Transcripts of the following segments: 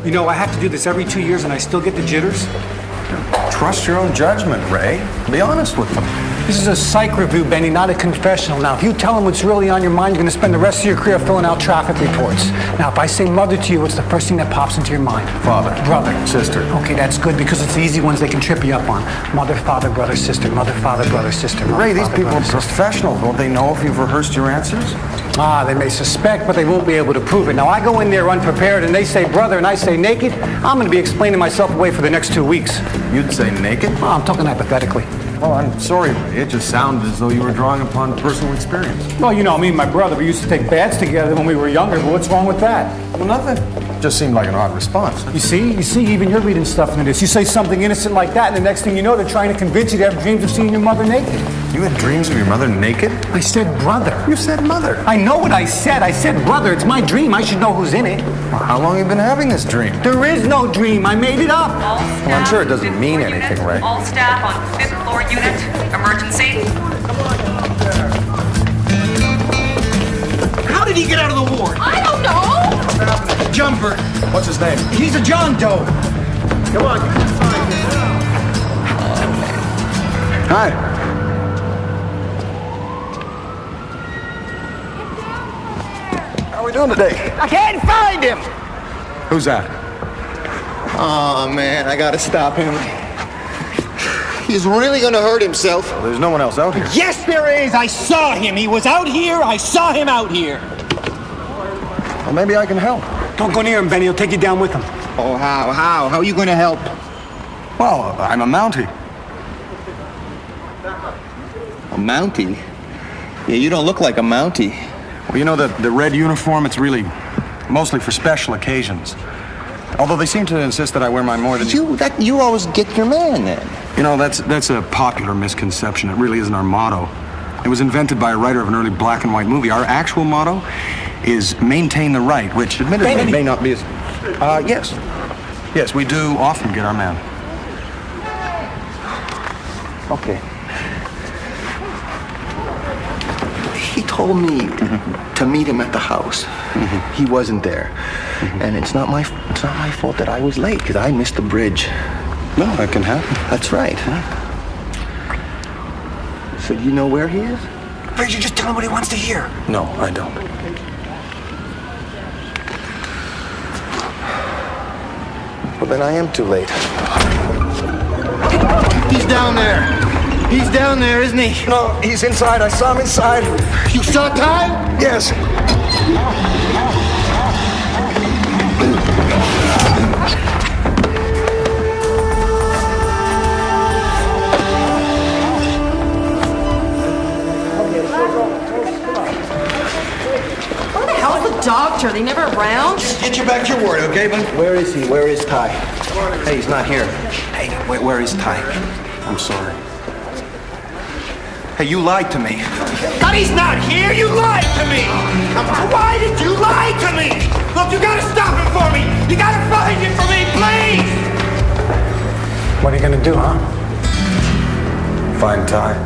You know, I have to do this every 2 years and I still get the jitters. Trust your own judgment, Ray. Be honest with them. This is a psych review, Benny, not a confessional. Now, if you tell them what's really on your mind, you're going to spend the rest of your career filling out traffic reports. Now, if I say mother to you, what's the first thing that pops into your mind? Father. Brother. Sister. Okay, that's good because it's the easy ones they can trip you up on. Mother, father, brother, sister. Mother, father, brother, sister. Mother, Ray, these father, people brother, are professionals. Won't they know if you've rehearsed your answers? Ah, they may suspect, but they won't be able to prove it. Now, I go in there unprepared, and they say brother, and I say naked. I'm going to be explaining myself away for the next 2 weeks. You'd say naked? Oh, I'm talking hypothetically. Well, I'm sorry, Ray. It just sounded as though you were drawing upon personal experience. Well, you know, me and my brother, we used to take baths together when we were younger, but what's wrong with that? Well, nothing. Just seemed like an odd response. You see, even you're reading stuff into this. You say something innocent like that, and the next thing you know, they're trying to convince you to have dreams of seeing your mother naked. You had dreams of your mother naked? I said brother. You said mother. I know what I said. I said brother. It's my dream. I should know who's in it. Well, how long have you been having this dream? There is no dream. I made it up. Well, I'm sure it doesn't mean anything, Ray. All staff on 5th floor unit. Emergency. How did he get out of the ward? I don't know. Jumper. What's his name? He's a John Doe. Come on. Hi. How are we doing today? I can't find him. Who's that? Oh, man, I gotta stop him. He's really gonna hurt himself. Well, there's no one else out here. Yes, there is. I saw him. He was out here. I saw him out here. Well, maybe I can help. Don't go near him, Benny. He'll take you down with him. Oh, how? How are you gonna help? Well, I'm a Mountie. A Mountie? Yeah, you don't look like a Mountie. Well, you know, the red uniform, it's really mostly for special occasions. Although they seem to insist that I wear mine more than... You always get your man, then. You know, that's a popular misconception. It really isn't our motto. It was invented by a writer of an early black and white movie. Our actual motto is maintain the right, which admittedly Benny. may not be as... yes. Yes, we do often get our man. Okay. He told me to meet him at the house. He wasn't there. And it's not my fault that I was late, because I missed the bridge. No, that can happen. That's right. So you know where he is? Why don't you just tell him what he wants to hear? No, I don't. Well, then I am too late. He's down there. He's down there, isn't he? No, he's inside. I saw him inside. You saw Ty? Yes. Where the hell's the doctor? They never around? Get you back to your ward, okay, bud? Where is he? Where is Ty? Hey, he's not here. Hey, where is Ty? I'm sorry. Hey, you lied to me. But he's not here. You lied to me. Why did you lie to me? Look, you gotta stop him for me. You gotta find him for me, please. What are you gonna do, huh? Find Ty.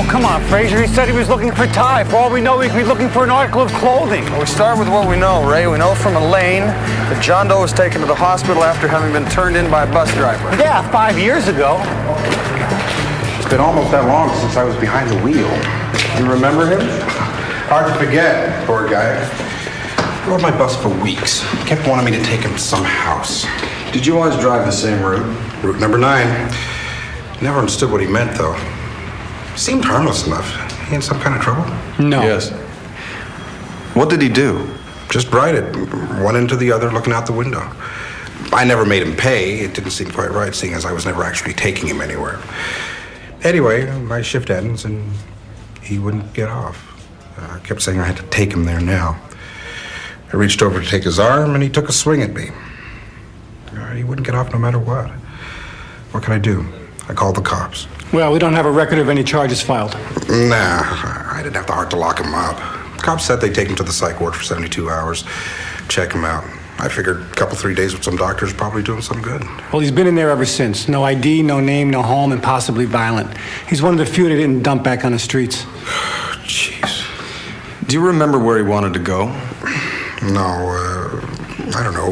Oh, come on, Frazier. He said he was looking for Ty. For all we know, he could be looking for an article of clothing. Well, we start with what we know, Ray. We know from Elaine that John Doe was taken to the hospital after having been turned in by a bus driver. Yeah, 5 years ago. It's been almost that long since I was behind the wheel. You remember him? Hard to forget, poor guy. Rode my bus for weeks. Kept wanting me to take him to some house. Did you always drive the same route? Route number 9. Never understood what he meant, though. Seemed harmless enough. He in some kind of trouble? No. Yes. What did he do? Just ride it, one into the other, looking out the window. I never made him pay. It didn't seem quite right, seeing as I was never actually taking him anywhere. Anyway, my shift ends, and he wouldn't get off. I kept saying I had to take him there now. I reached over to take his arm, and he took a swing at me. He wouldn't get off no matter what. What can I do? I called the cops. Well, we don't have a record of any charges filed. Nah, I didn't have the heart to lock him up. Cops said they'd take him to the psych ward for 72 hours, check him out. I figured a couple, 3 days with some doctors probably doing some good. Well, he's been in there ever since. No ID, no name, no home, and possibly violent. He's one of the few that didn't dump back on the streets. Jeez. Do you remember where he wanted to go? No, I don't know.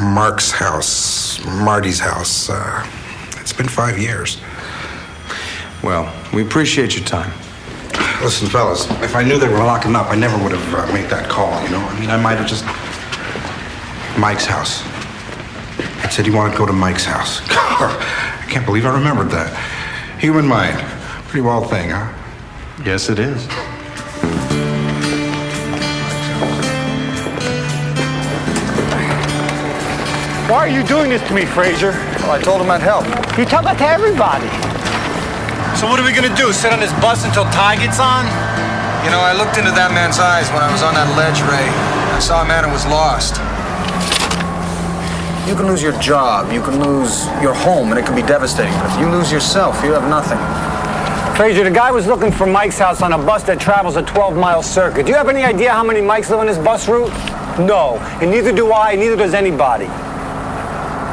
Mark's house, Marty's house. It's been 5 years. Well, we appreciate your time. Listen, fellas, if I knew they were locking him up, I never would have made that call, you know? I mean, I might have just... Mike's house. I said you wanted to go to Mike's house. I can't believe I remembered that. Human mind. Pretty wild thing, huh? Yes, it is. Why are you doing this to me, Frazier? Well, I told him I'd help. You tell that to everybody. So what are we gonna do, sit on this bus until Ty gets on? You know, I looked into that man's eyes when I was on that ledge, Ray. I saw a man who was lost. You can lose your job, you can lose your home, and it can be devastating. But if you lose yourself, you have nothing. Frazier, the guy was looking for Mike's house on a bus that travels a 12-mile circuit. Do you have any idea how many Mikes live on this bus route? No, and neither do I, neither does anybody.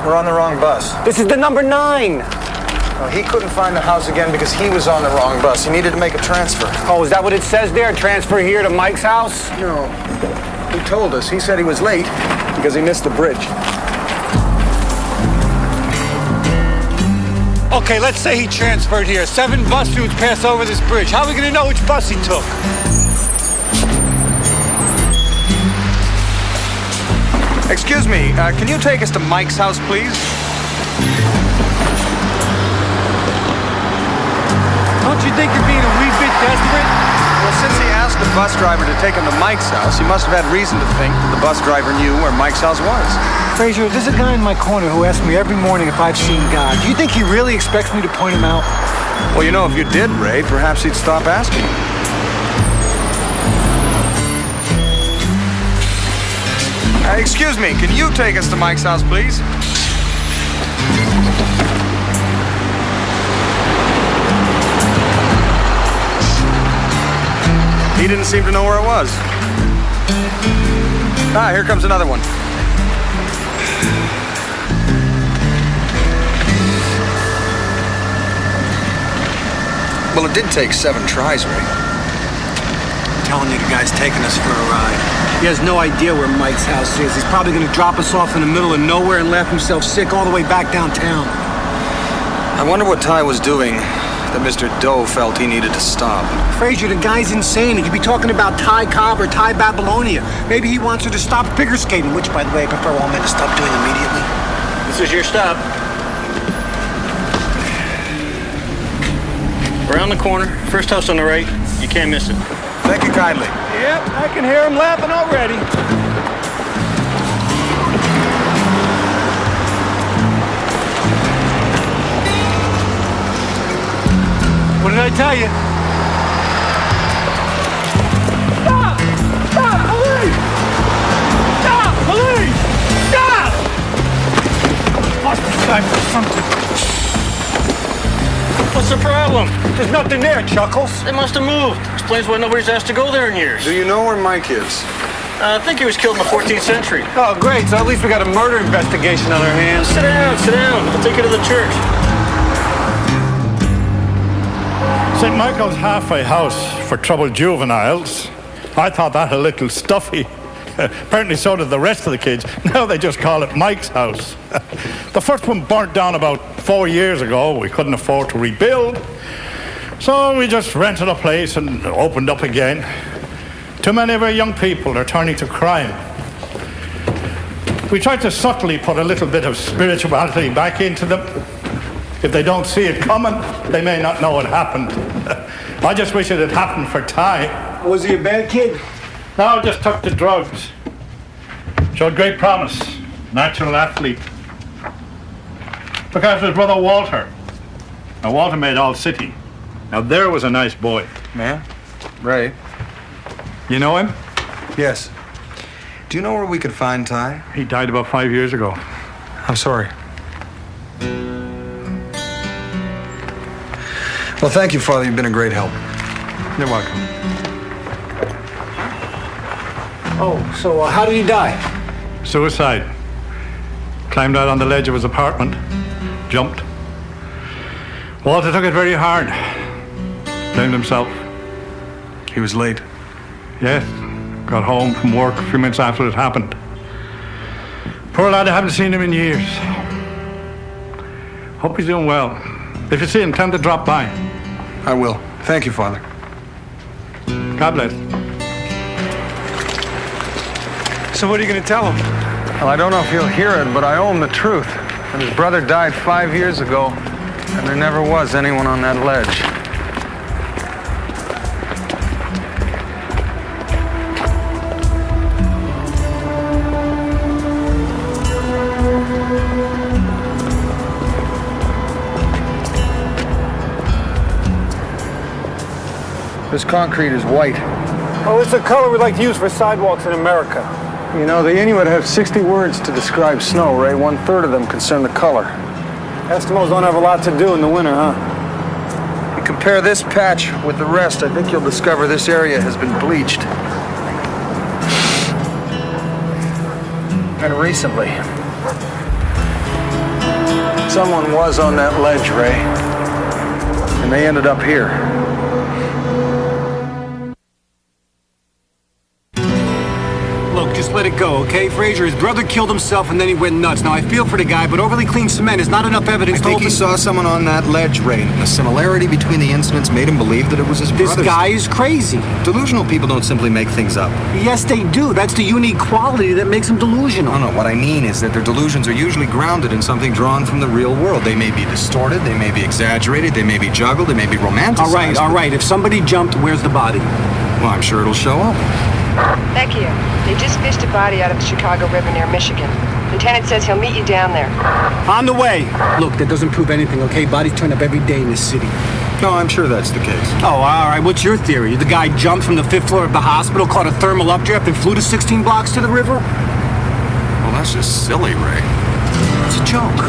We're on the wrong bus. This is the number 9. Well, he couldn't find the house again because he was on the wrong bus. He needed to make a transfer. Oh, is that what it says there? Transfer here to Mike's house? No. He told us. He said he was late because he missed the bridge. Okay, let's say he transferred here. 7 bus routes pass over this bridge. How are we gonna know which bus he took? Excuse me, can you take us to Mike's house, please? Don't you think you're being a wee bit desperate? Well, since he asked the bus driver to take him to Mike's house, he must have had reason to think that the bus driver knew where Mike's house was. Frazier, there's a guy in my corner who asks me every morning if I've seen God. Do you think he really expects me to point him out? Well, you know, if you did, Ray, perhaps he'd stop asking. Excuse me, can you take us to Mike's house, please? He didn't seem to know where it was. Ah, here comes another one. Well, it did take 7 tries, Ray. I'm telling you, the guy's taking us for a ride. He has no idea where Mike's house is. He's probably going to drop us off in the middle of nowhere and laugh himself sick all the way back downtown. I wonder what Ty was doing that Mr. Doe felt he needed to stop. Frazier, the guy's insane. He could be talking about Ty Cobb or Ty Babylonia. Maybe he wants her to stop figure skating, which, by the way, I prefer all men to stop doing immediately. This is your stop. Around the corner, first house on the right. You can't miss it. Thank you kindly. Yep, I can hear him laughing already. What did I tell you? Stop! Stop! Police! Stop! Police! Stop! Watch this guy for something. What's the problem? There's nothing there, Chuckles. They must have moved. Explains why nobody's asked to go there in years. Do you know where Mike is? I think he was killed in the 14th century. Oh, great. So at least we got a murder investigation on our hands. Sit down, sit down. I'll take you to the church. St. Michael's halfway house for troubled juveniles. I thought that a little stuffy. Apparently so did the rest of the kids. Now they just call it Mike's house. The first one burnt down about 4 years ago. We couldn't afford to rebuild. So we just rented a place and opened up again. Too many of our young people are turning to crime. We tried to subtly put a little bit of spirituality back into them. If they don't see it coming, they may not know it happened. I just wish it had happened for Ty. Was he a bad kid? No, just took to drugs. Showed great promise. Natural athlete. Took after his brother Walter. Now, Walter made All City. Now, there was a nice boy. Man? Ray? You know him? Yes. Do you know where we could find Ty? He died about 5 years ago. I'm sorry. Well, thank you, Father. You've been a great help. You're welcome. Oh, so how did he die? Suicide. Climbed out on the ledge of his apartment. Jumped. Walter took it very hard. Blamed himself. He was late. Yes. Got home from work a few minutes after it happened. Poor lad, I haven't seen him in years. Hope he's doing well. If you see him, tell him to drop by. I will. Thank you, Father. God bless. So what are you going to tell him? Well, I don't know if he'll hear it, but I owe him the truth. And his brother died 5 years ago, and there never was anyone on that ledge. This concrete is white. Oh, it's the color we like to use for sidewalks in America. You know, the Inuit have 60 words to describe snow, Ray. 1/3 of them concern the color. Eskimos don't have a lot to do in the winter, huh? You compare this patch with the rest, I think you'll discover this area has been bleached. And recently. Someone was on that ledge, Ray. And they ended up here. Look, just let it go, okay? Frazier, his brother killed himself and then he went nuts. Now, I feel for the guy, but overly clean cement is not enough evidence I think he saw someone on that ledge, Ray. And the similarity between the incidents made him believe that it was his brother. This guy is crazy. Delusional people don't simply make things up. Yes, they do. That's the unique quality that makes them delusional. No, what I mean is that their delusions are usually grounded in something drawn from the real world. They may be distorted, they may be exaggerated, they may be juggled, they may be romanticized. All right. If somebody jumped, where's the body? Well, I'm sure it'll show up. Becky, they just fished a body out of the Chicago River near Michigan. Lieutenant says he'll meet you down there. On the way. Look, that doesn't prove anything, okay? Bodies turn up every day in this city. No, I'm sure that's the case. Oh, all right. What's your theory? The guy jumped from the 5th floor of the hospital, caught a thermal updraft, and flew to 16 blocks to the river? Well, that's just silly, Ray. It's a joke.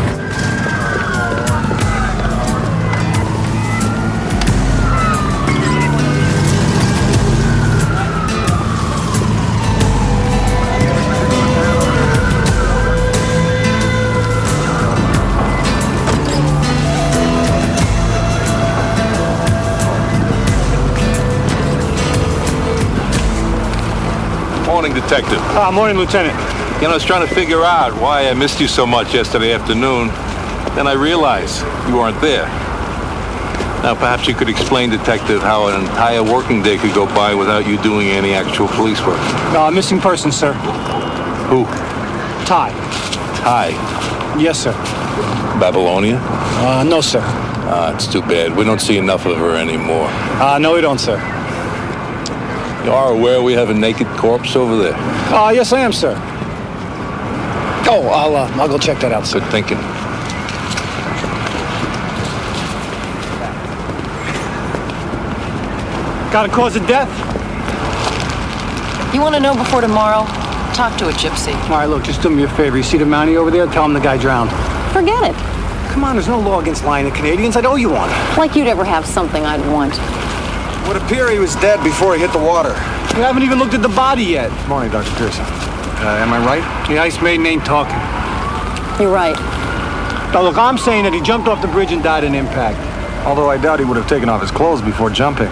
Morning, Detective. Morning, Lieutenant. You know, I was trying to figure out why I missed you so much yesterday afternoon. Then I realized you weren't there. Now, perhaps you could explain, Detective, how an entire working day could go by without you doing any actual police work. Missing person, sir. Who? Ty. Ty. Yes, sir. Babylonia? No, sir. It's too bad. We don't see enough of her anymore. No, we don't, sir. You are aware we have a naked corpse over there? Yes, I am, sir. Oh, I'll go check that out, sir. Good thinking. Got a cause of death? You want to know before tomorrow? Talk to a gypsy. All right, look, just do me a favor. You see the Mountie over there? Tell him the guy drowned. Forget it. Come on, there's no law against lying to Canadians. I'd owe you one. Like you'd ever have something I'd want. It would appear he was dead before he hit the water. You haven't even looked at the body yet. Morning, Dr. Pearson. Am I right? The ice maiden ain't talking. You're right. Now, look, I'm saying that he jumped off the bridge and died in impact. Although I doubt he would have taken off his clothes before jumping.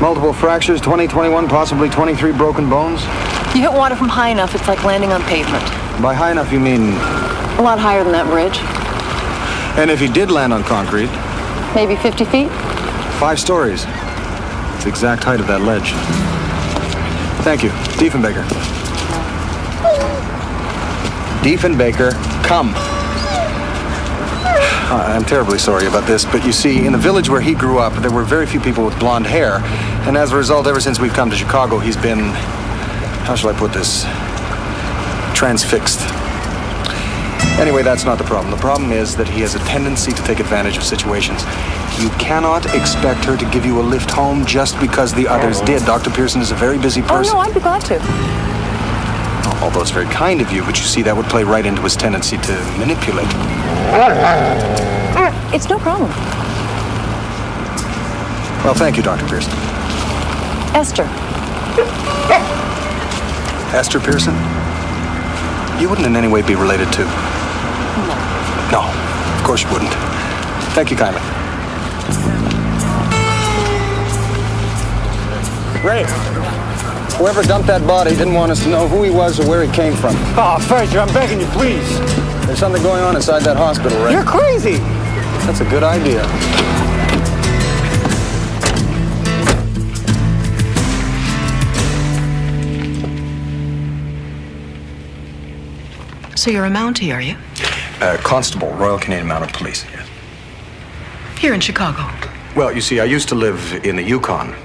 Multiple fractures, 20, 21, possibly 23 broken bones. You hit water from high enough, it's like landing on pavement. By high enough, you mean... A lot higher than that bridge. And if he did land on concrete? Maybe 50 feet? 5 stories. It's the exact height of that ledge. Thank you. Diefenbaker. Diefenbaker, come. I'm terribly sorry about this, but you see, in the village where he grew up, there were very few people with blonde hair. And as a result, ever since we've come to Chicago, he's been, how shall I put this, transfixed. Anyway, that's not the problem. The problem is that he has a tendency to take advantage of situations. You cannot expect her to give you a lift home just because the others did. Dr. Pearson is a very busy person. Oh, no, I'd be glad to. Although it's very kind of you, but you see, that would play right into his tendency to manipulate. It's no problem. Well, thank you, Dr. Pearson. Esther. Esther Pearson? You wouldn't in any way be related to... No, of course you wouldn't. Thank you kindly. Ray, whoever dumped that body didn't want us to know who he was or where he came from. Oh, Fraser, I'm begging you, please. There's something going on inside that hospital, Ray. You're crazy. That's a good idea. So you're a Mountie, are you? Constable, Royal Canadian Mounted Police, yes. Here in Chicago? Well, you see, I used to live in the Yukon,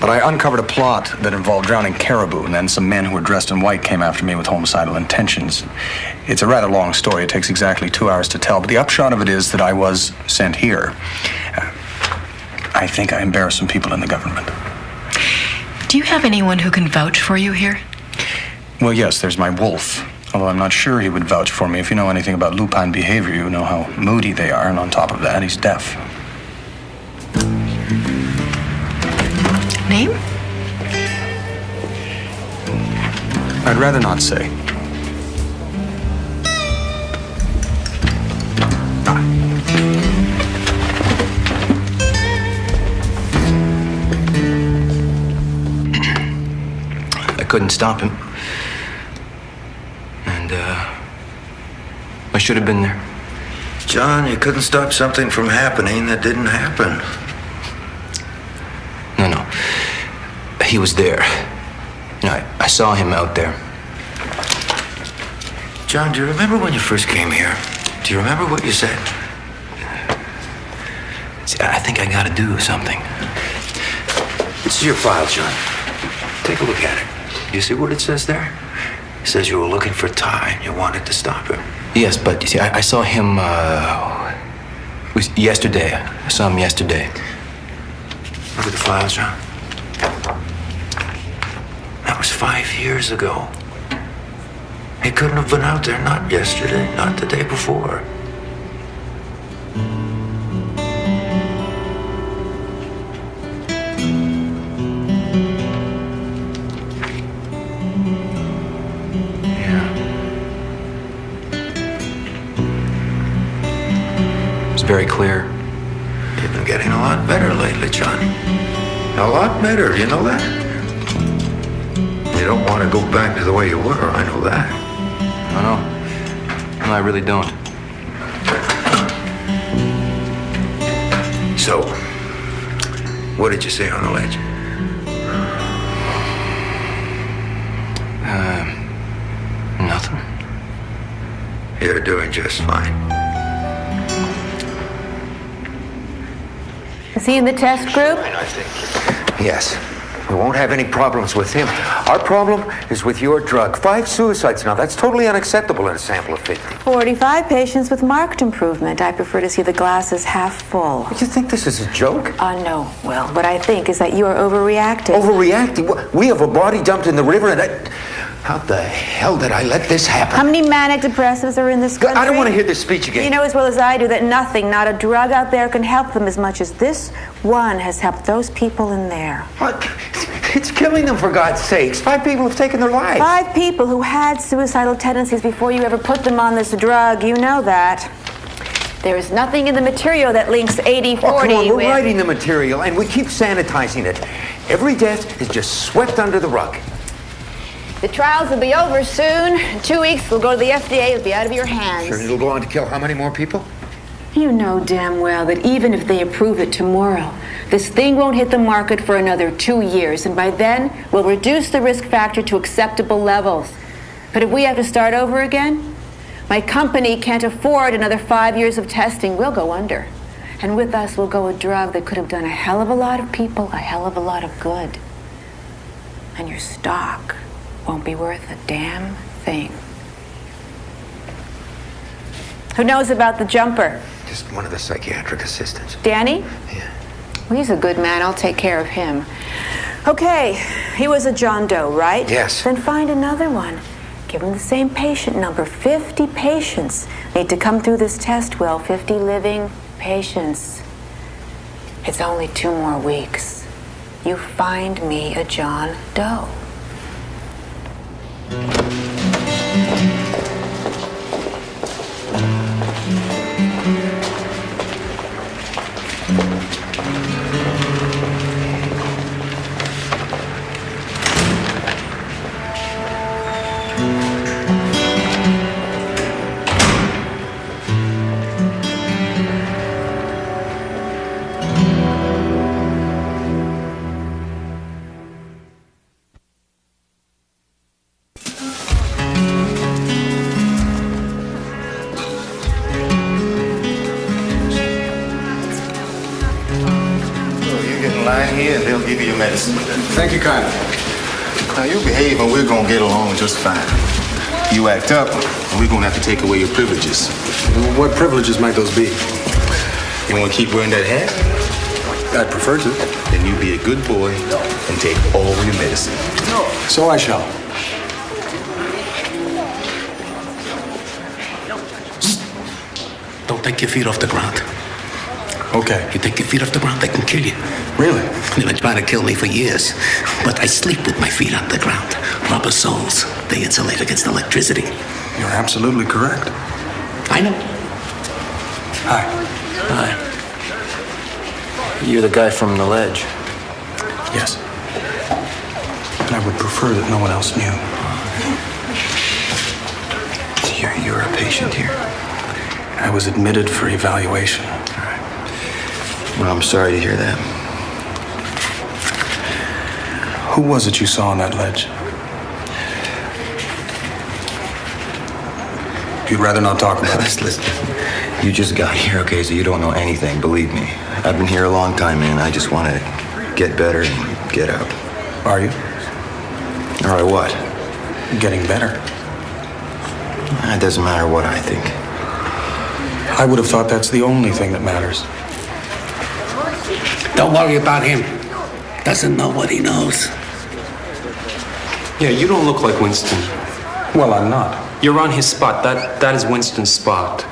but I uncovered a plot that involved drowning caribou, and then some men who were dressed in white came after me with homicidal intentions. It's a rather long story. It takes exactly 2 hours to tell, but the upshot of it is that I was sent here. I think I embarrassed some people in the government. Do you have anyone who can vouch for you here? Well, yes, there's my wolf. Although I'm not sure he would vouch for me. If you know anything about lupine behavior, you know how moody they are, and on top of that, he's deaf. Name? I'd rather not say. I couldn't stop him. I should have been there. John, you couldn't stop something from happening that didn't happen. No. He was there. You know, I saw him out there. John, do you remember when you first came here? Do you remember what you said? See, I think I gotta do something. This is your file, John. Take a look at it. Do you see what it says there? It says you were looking for Ty. You wanted to stop him. Yes, but you see, I saw him, it was yesterday. I saw him yesterday. Look at the files, John. That was 5 years ago. He couldn't have been out there, not yesterday, not the day before. Very clear. You've been getting a lot better lately, John. A lot better, you know that? You don't want to go back to the way you were, I know that. I know. No, I really don't. So, what did you say on the ledge? Nothing. You're doing just fine. Is he in the test group? I think. Yes. We won't have any problems with him. Our problem is with your drug. 5 suicides now. That's totally unacceptable in a sample of 50. 45 patients with marked improvement. I prefer to see the glasses half full. You think this is a joke? No. Well, what I think is that you are overreacting. Overreacting? We have a body dumped in the river and how the hell did I let this happen? How many manic depressives are in this country? I don't want to hear this speech again. You know as well as I do that nothing, not a drug out there can help them as much as this one has helped those people in there. What? It's killing them, for God's sakes. 5 people have taken their lives. 5 people who had suicidal tendencies before you ever put them on this drug. You know that. There is nothing in the material that links 80-40 Oh, come on, we're with... writing the material, and we keep sanitizing it. Every death is just swept under the rug. The trials will be over soon. In 2 weeks, we'll go to the FDA. It'll be out of your hands. Sure, it'll go on to kill how many more people? You know damn well that even if they approve it tomorrow, this thing won't hit the market for another 2 years, and by then, we'll reduce the risk factor to acceptable levels. But if we have to start over again, my company can't afford another 5 years of testing. We'll go under. And with us will go a drug that could have done a hell of a lot of people a hell of a lot of good. And your stock won't be worth a damn thing. Who knows about the jumper? Just one of the psychiatric assistants. Danny? Yeah. Well, he's a good man. I'll take care of him. Okay, he was a John Doe, right? Yes. Then find another one. Give him the same patient number. 50 patients need to come through this test, Will. 50 living patients. It's only 2 more weeks. You find me a John Doe. Here and they'll give you your medicine. Thank you kindly. Now you behave and we're gonna get along just fine. You act up and we're gonna have to take away your privileges. What privileges might those be? You wanna keep wearing that hat? I'd prefer to. Then you be a good boy and take all your medicine. So I shall. Don't take your feet off the ground. Okay. You take your feet off the ground, they can kill you. Really? They've been trying to kill me for years. But I sleep with my feet on the ground. Rubber soles. They insulate against electricity. You're absolutely correct. I know. Hi. Hi. You're the guy from the ledge. Yes. And I would prefer that no one else knew. So you're a patient here? I was admitted for evaluation. Well, I'm sorry to hear that. Who was it you saw on that ledge? You'd rather not talk about it? Listen, you just got here, okay, so you don't know anything, believe me. I've been here a long time, man. I just want to get better and get out. Are you? All right, what? Getting better. It doesn't matter what I think. I would have thought that's the only thing that matters. Don't worry about him. Doesn't know what he knows. Yeah, you don't look like Winston. Well, I'm not. You're on his spot. That is Winston's spot.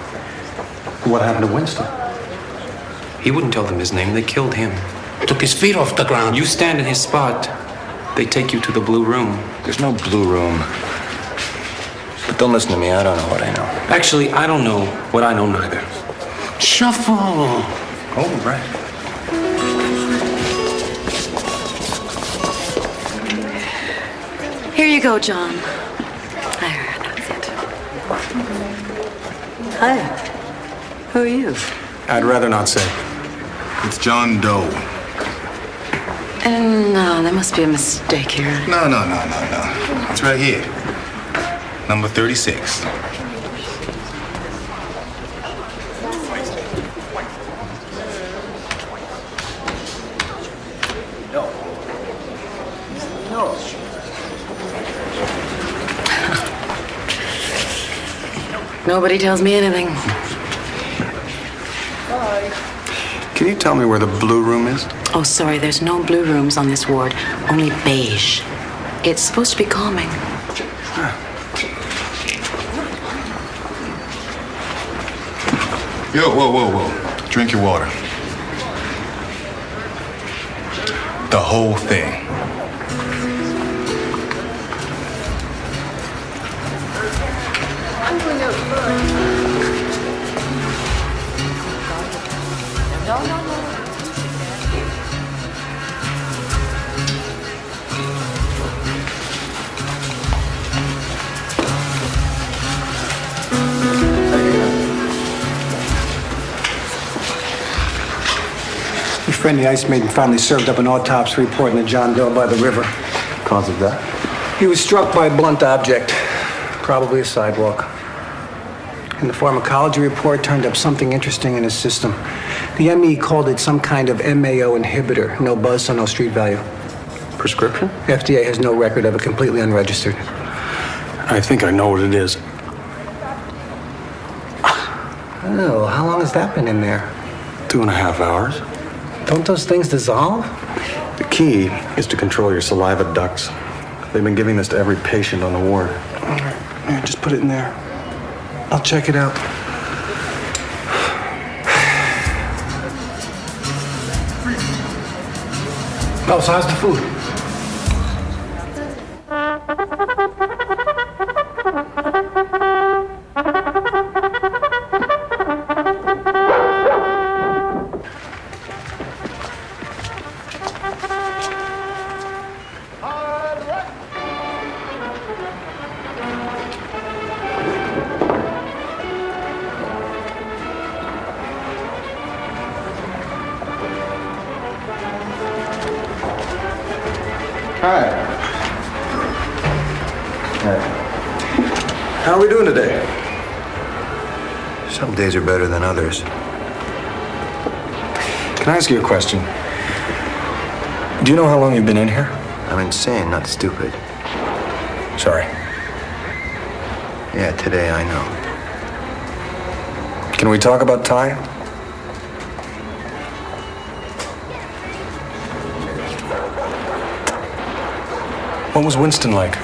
What happened to Winston? He wouldn't tell them his name. They killed him. Took his feet off the ground. You stand in his spot. They take you to the blue room. There's no blue room. But don't listen to me. I don't know what I know. Actually, I don't know what I know neither. Shuffle. Oh, right. Here you go, John. There, that's it. Hi. Who are you? I'd rather not say. It's John Doe. No, there must be a mistake here. No. It's right here. Number 36. Nobody tells me anything. Can you tell me where the blue room is? Oh, sorry, there's no blue rooms on this ward, only beige. It's supposed to be calming. Yo, whoa. Drink your water. The whole thing. Your friend, the ice maiden, finally served up an autopsy report in the John Doe by the river. Cause of that? He was struck by a blunt object, probably a sidewalk. And the pharmacology report turned up something interesting in his system. The ME called it some kind of MAO inhibitor. No buzz, so no street value. Prescription? FDA has no record of it, completely unregistered. I think I know what it is. Oh, how long has that been in there? 2.5 hours. Don't those things dissolve? The key is to control your saliva ducts. They've been giving this to every patient on the ward. All right, here, just put it in there. I'll check it out. Oh, so how's the food? Hi. How are we doing today? Some days are better than others. Can I ask you a question? Do you know how long you've been in here? I'm insane, not stupid. Sorry. Yeah, today I know. Can we talk about Ty? What was Winston like?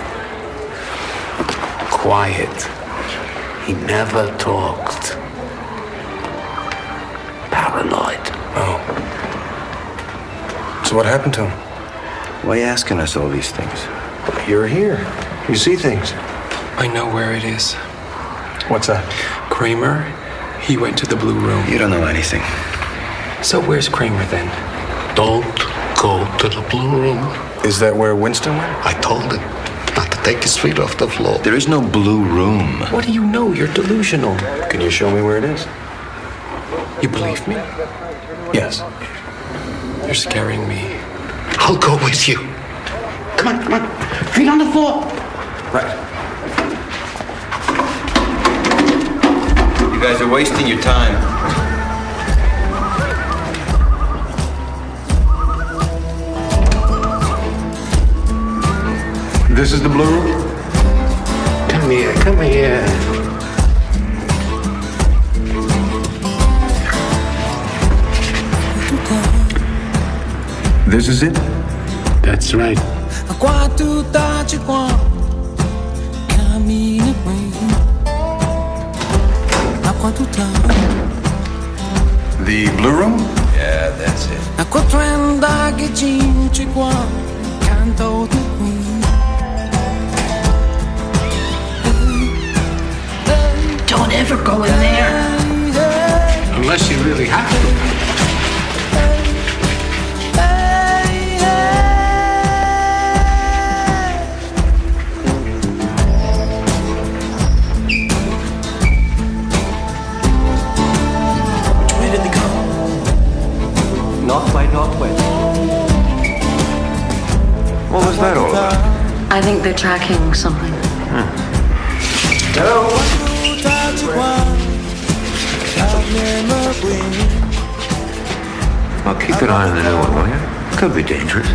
Quiet. He never talked. Paranoid. Oh. So what happened to him? Why are you asking us all these things? You're here. You see things. I know where it is. What's that? Kramer, he went to the Blue Room. You don't know anything. So where's Kramer then? Don't go to the Blue Room. Is that where Winston went? I told him not to take his feet off the floor. There is no Blue Room. What do you know? You're delusional. Can you show me where it is? You believe me? Yes. You're scaring me. I'll go with you. Come on, come on. Feet on the floor. Right. You guys are wasting your time. This is the Blue Room? Come here, come here. This is it? That's right. The Blue Room? Yeah, that's it. Don't ever go in there. Unless you really have to. Which way did they go? North by northwest. What was that all about? I think they're tracking something. Hello? Well, keep an eye on the new one, will you? Could be dangerous.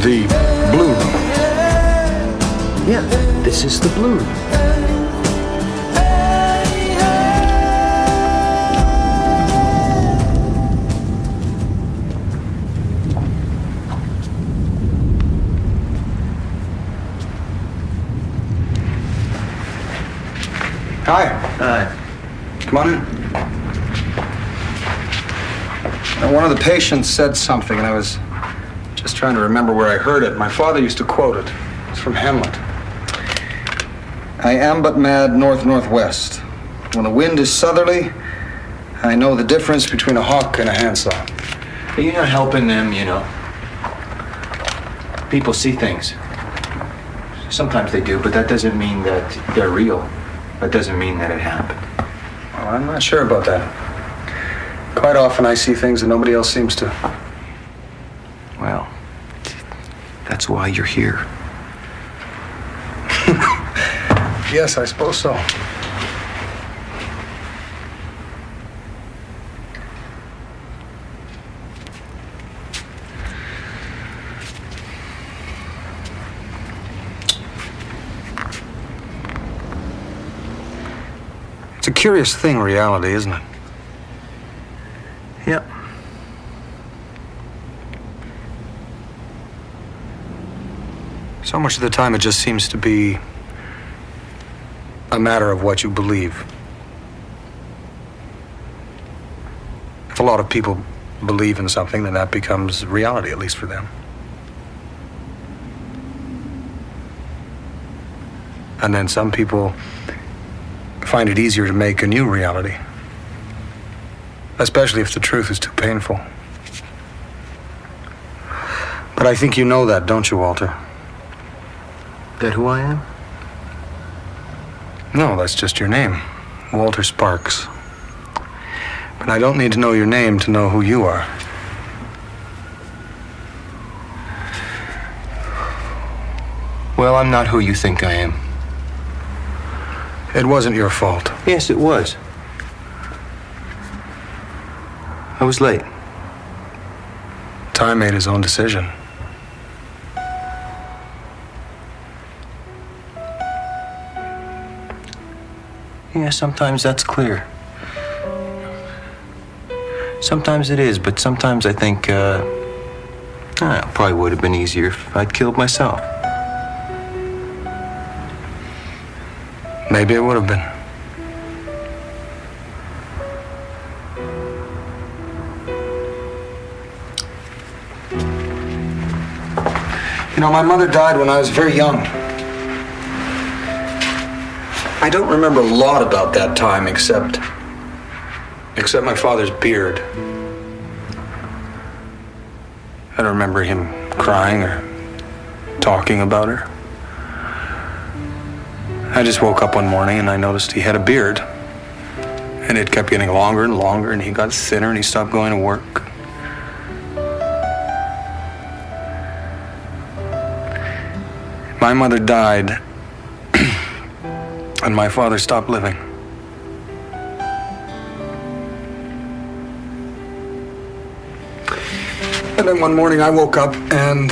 The Blue Room. Yeah, this is the Blue Room. Hi. Hi. Come on in. Now, one of the patients said something, and I was Just trying to remember where I heard it. My father used to quote it. It's from Hamlet. I am but mad north-northwest. When the wind is southerly, I know the difference between a hawk and a handsaw. But you're not helping them, you know. People see things. Sometimes they do, but that doesn't mean that they're real. That doesn't mean that it happened. Well, I'm not sure about that. Quite often I see things that nobody else seems to. Well, that's why you're here. Yes, I suppose so. It's a curious thing, reality, isn't it? Yep. So much of the time it just seems to be a matter of what you believe. If a lot of people believe in something, then that becomes reality, at least for them. And then some people find it easier to make a new reality, especially if the truth is too painful. But I think you know that, don't you, Walter? That who I am? No, that's just your name, Walter Sparks. But I don't need to know your name to know who you are. Well, I'm not who you think I am. It wasn't your fault. Yes, it was. I was late. Time made his own decision. Yeah, sometimes that's clear. Sometimes it is, but sometimes I think, it probably would have been easier if I'd killed myself. Maybe it would have been. You know, my mother died when I was very young. I don't remember a lot about that time except my father's beard. I don't remember him crying or talking about her. I just woke up one morning and I noticed he had a beard. And it kept getting longer and longer, and he got thinner and he stopped going to work. My mother died, and my father stopped living. And then one morning I woke up and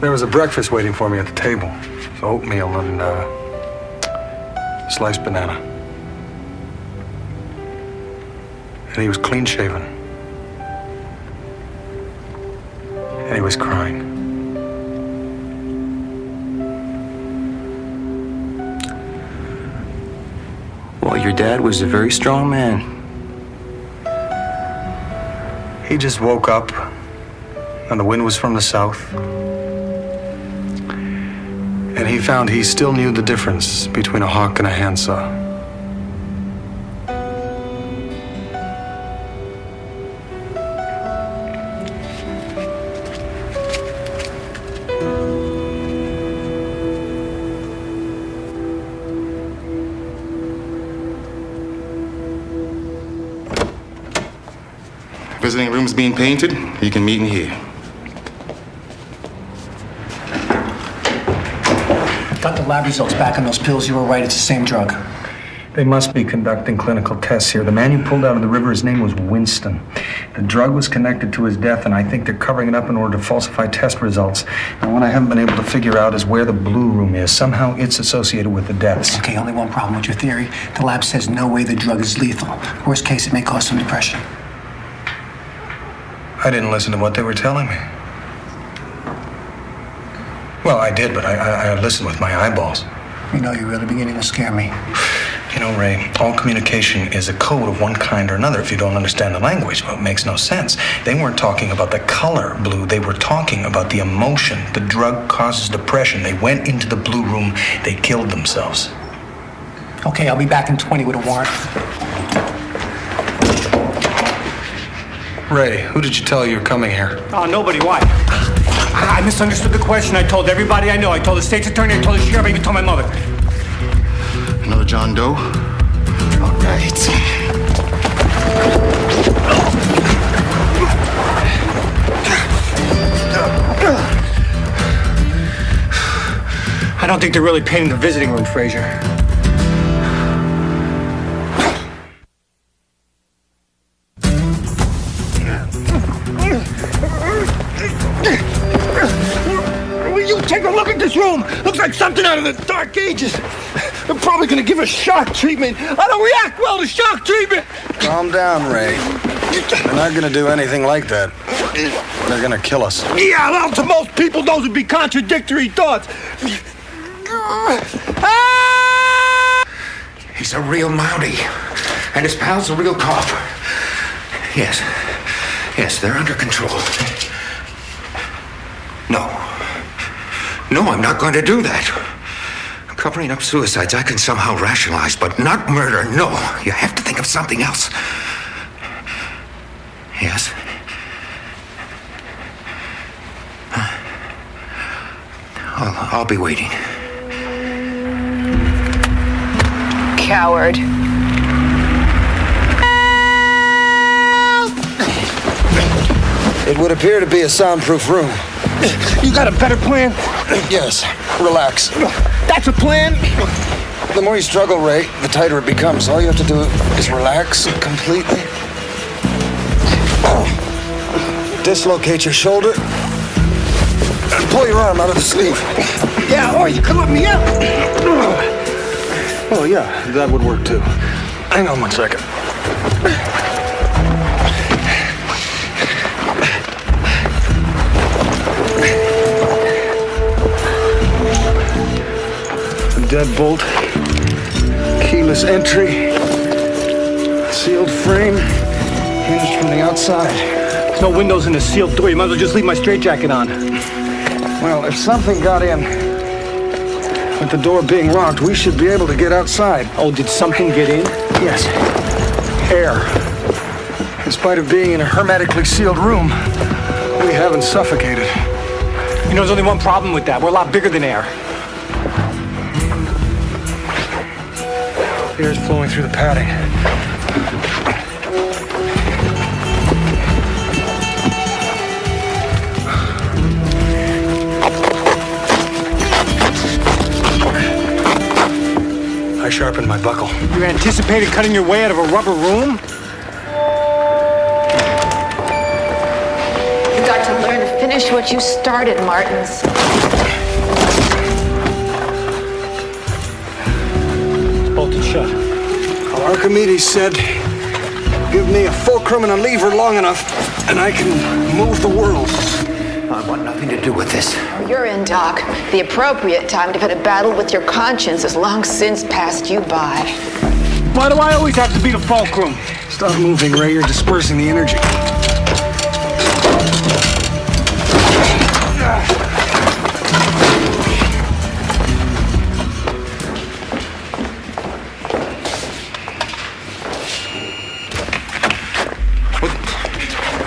there was a breakfast waiting for me at the table. It was oatmeal and sliced banana. And he was clean shaven. And he was crying. Well, your dad was a very strong man. He just woke up, and the wind was from the south. And he found he still knew the difference between a hawk and a handsaw. Visiting room's being painted. You can meet in here. Got the lab results back on those pills. You were right. It's the same drug. They must be conducting clinical tests here. The man you pulled out of the river, his name was Winston. The drug was connected to his death, and I think they're covering it up in order to falsify test results. Now, what I haven't been able to figure out is where the blue room is. Somehow it's associated with the deaths. Okay, only one problem with your theory. The lab says no way the drug is lethal. Worst case, it may cause some depression. I didn't listen to what they were telling me. Well, I did, but I listened with my eyeballs. You know, you're really beginning to scare me. You know, Ray, all communication is a code of one kind or another if you don't understand the language. Well, it makes no sense. They weren't talking about the color blue. They were talking about the emotion. The drug causes depression. They went into the blue room. They killed themselves. Okay, I'll be back in 20 with a warrant. Ray, who did you tell you were coming here? Oh, nobody. Why? I misunderstood the question. I told everybody I know. I told the state's attorney. I told the sheriff. I even told my mother. Another John Doe? All right. I don't think they're really painting the visiting room, Frazier. Will you take a look at this room? Looks like something out of the Dark Ages. They're probably gonna give us shock treatment. I don't react well to shock treatment. Calm down, Ray. They're not gonna do anything like that. They're gonna kill us. Yeah, well, to most people, those would be contradictory thoughts. He's a real Mountie, and his pal's a real cop. Yes, they're under control. No, I'm not going to do that. Covering up suicides I can somehow rationalize, but not murder, no. You have to think of something else. Yes? I'll be waiting. Coward. It would appear to be a soundproof room. You got a better plan? Yes. Relax. That's a plan? The more you struggle, Ray, the tighter it becomes. All you have to do is relax completely. Dislocate your shoulder and pull your arm out of the sleeve. Yeah, or you can let me out. Oh, yeah, that would work too. Hang on 1 second. Deadbolt, keyless entry, sealed frame, hinged from the outside. There's no windows in the sealed door. You might as well just leave my straitjacket on. Well, if something got in with the door being locked, we should be able to get outside. Oh, did something get in? Yes. Air. In spite of being in a hermetically sealed room, we haven't suffocated. You know, there's only one problem with that. We're a lot bigger than air. Air's flowing through the padding. I sharpened my buckle. You anticipated cutting your way out of a rubber room? You got to learn to finish what you started, Martins. Bolted shut. Well, Archimedes said, give me a fulcrum and a lever long enough, and I can move the world. I want nothing to do with this. You're in, Doc. The appropriate time to have a battle with your conscience has long since passed you by. Why do I always have to be the fulcrum? Stop moving, Ray. You're dispersing the energy.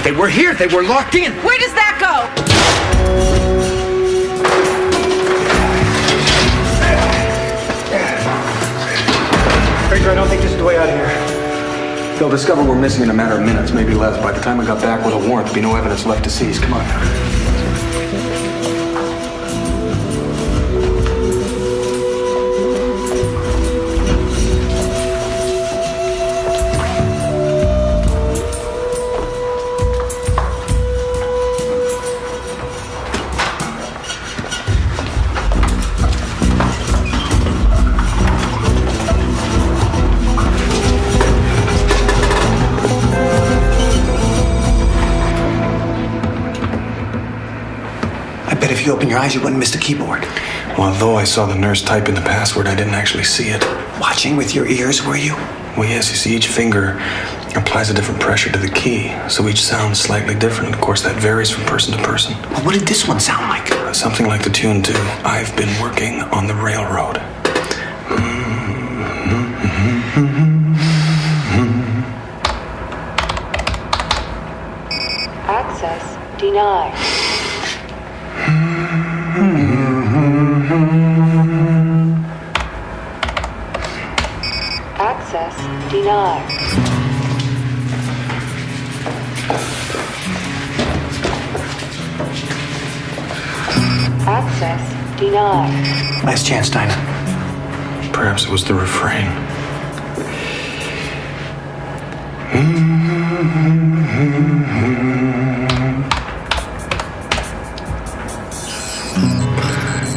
They were here. They were locked in. Where does that go? Frazier, I don't think this is the way out of here. They'll discover we're missing in a matter of minutes, maybe less. By the time we got back with a warrant, there'll be no evidence left to seize. Come on. If you open your eyes, you wouldn't miss the keyboard. Well, though I saw the nurse type in the password, I didn't actually see it. watching with your ears, were you? Well, yes, you see, each finger applies a different pressure to the key, so each sounds slightly different. Of course, that varies from person to person. Well, what did this one sound like? Something like the tune to I've Been Working on the Railroad. Access denied. Access denied. Access denied. Last chance, Dinah. Perhaps it was the refrain.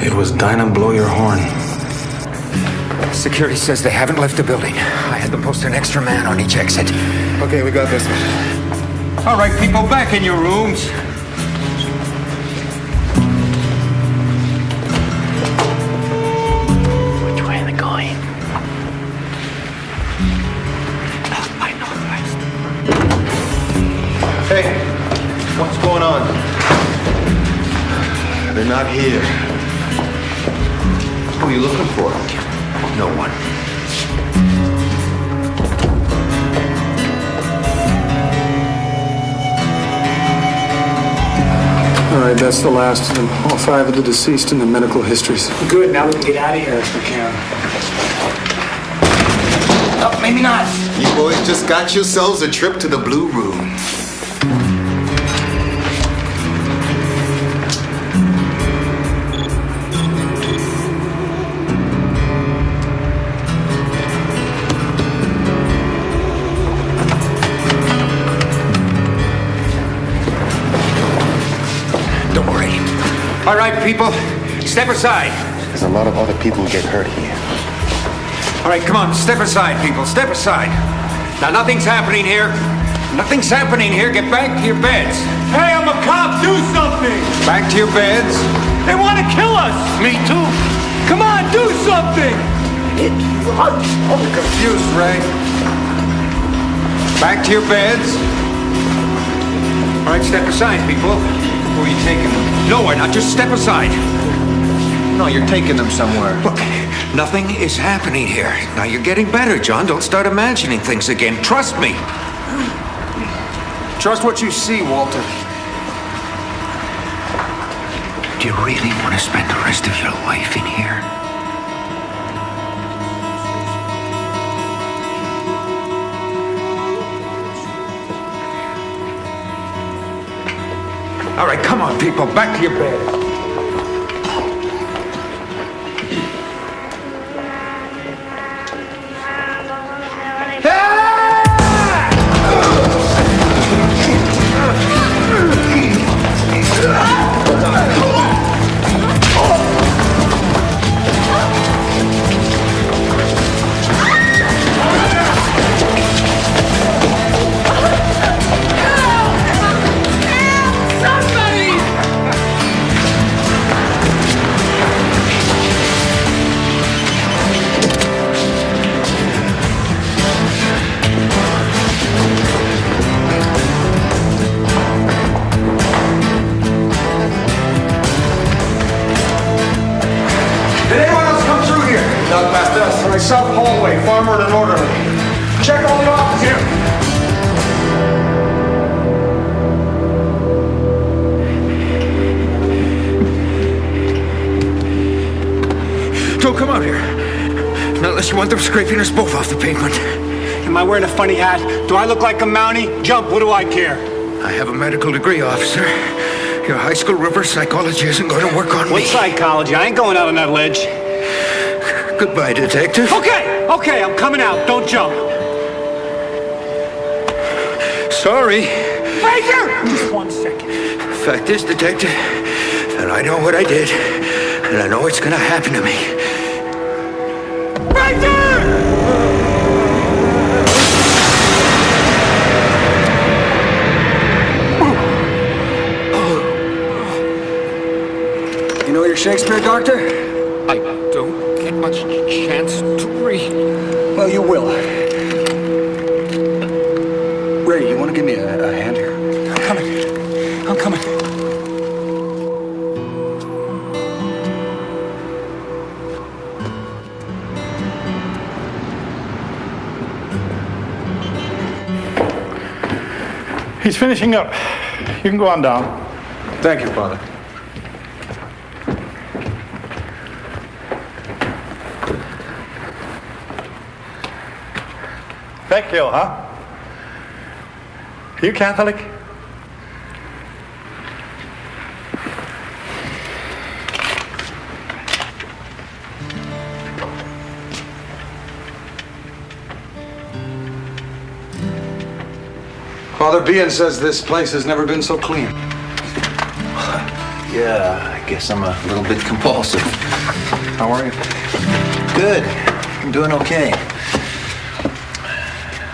It was Dinah, blow your horn. Security says they haven't left the building. I had them post an extra man on each exit. Okay, we got this one. All right, people, back in your rooms. Which way are they going? By northwest. Hey, what's going on? They're not here. Who are you looking for? No one. All right, that's the last of them. All 5 of the deceased in the medical histories. Good, now we can get out of here if we can. Oh, maybe not. You boys just got yourselves a trip to the Blue Room. All right, people, step aside. There's a lot of other people who get hurt here. All right, come on, step aside, people, step aside. Now, nothing's happening here. Nothing's happening here. Get back to your beds. Hey, I'm a cop. Do something. Back to your beds. They want to kill us. Me too. Come on, do something. I'm confused, Ray. Back to your beds. All right, step aside, people. Where are you taking them? Nowhere, now just step aside. No, you're taking them somewhere. Look, nothing is happening here. Now you're getting better, John. Don't start imagining things again. Trust me. Trust what you see, Walter. Do you really want to spend the rest of your life in here? All right, come on, people, back to your bed. South hallway, farmer and an orderly. Check all the offices here. Don't come out here. Not unless you want them scraping us both off the pavement. Am I wearing a funny hat? Do I look like a Mountie? Jump, what do I care? I have a medical degree, officer. Your high school reverse psychology isn't going to work on me. What psychology? I ain't going out on that ledge. Goodbye, detective. Okay, I'm coming out. Don't jump. Sorry. Frazier! Just 1 second. Fact is, detective, that I know what I did, and I know it's gonna happen to me. Frazier! You know your Shakespeare, Doctor? I don't get much chance to read. Well, you will. Ray, you want to give me a hand here? I'm coming. He's finishing up. You can go on down. Thank you, Father. Vecchio, huh? You Catholic? Father Bien says this place has never been so clean. Yeah, I guess I'm a little bit compulsive. How are you? Good. I'm doing okay.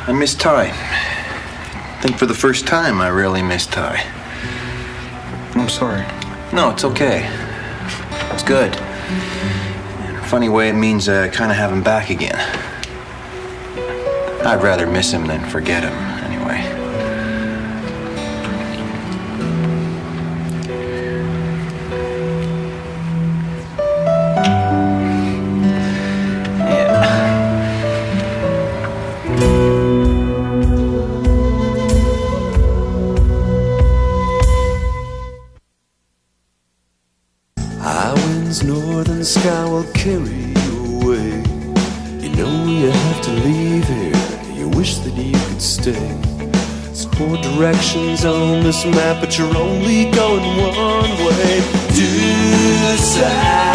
I miss Ty. I think for the first time I really miss Ty. I'm sorry. No, it's okay. It's good. In a funny way, it means I kind of have him back again. I'd rather miss him than forget him, anyway. Northern sky will carry you away. You know you have to leave here. You wish that you could stay. There's 4 directions on this map, but you're only going one way. Decide.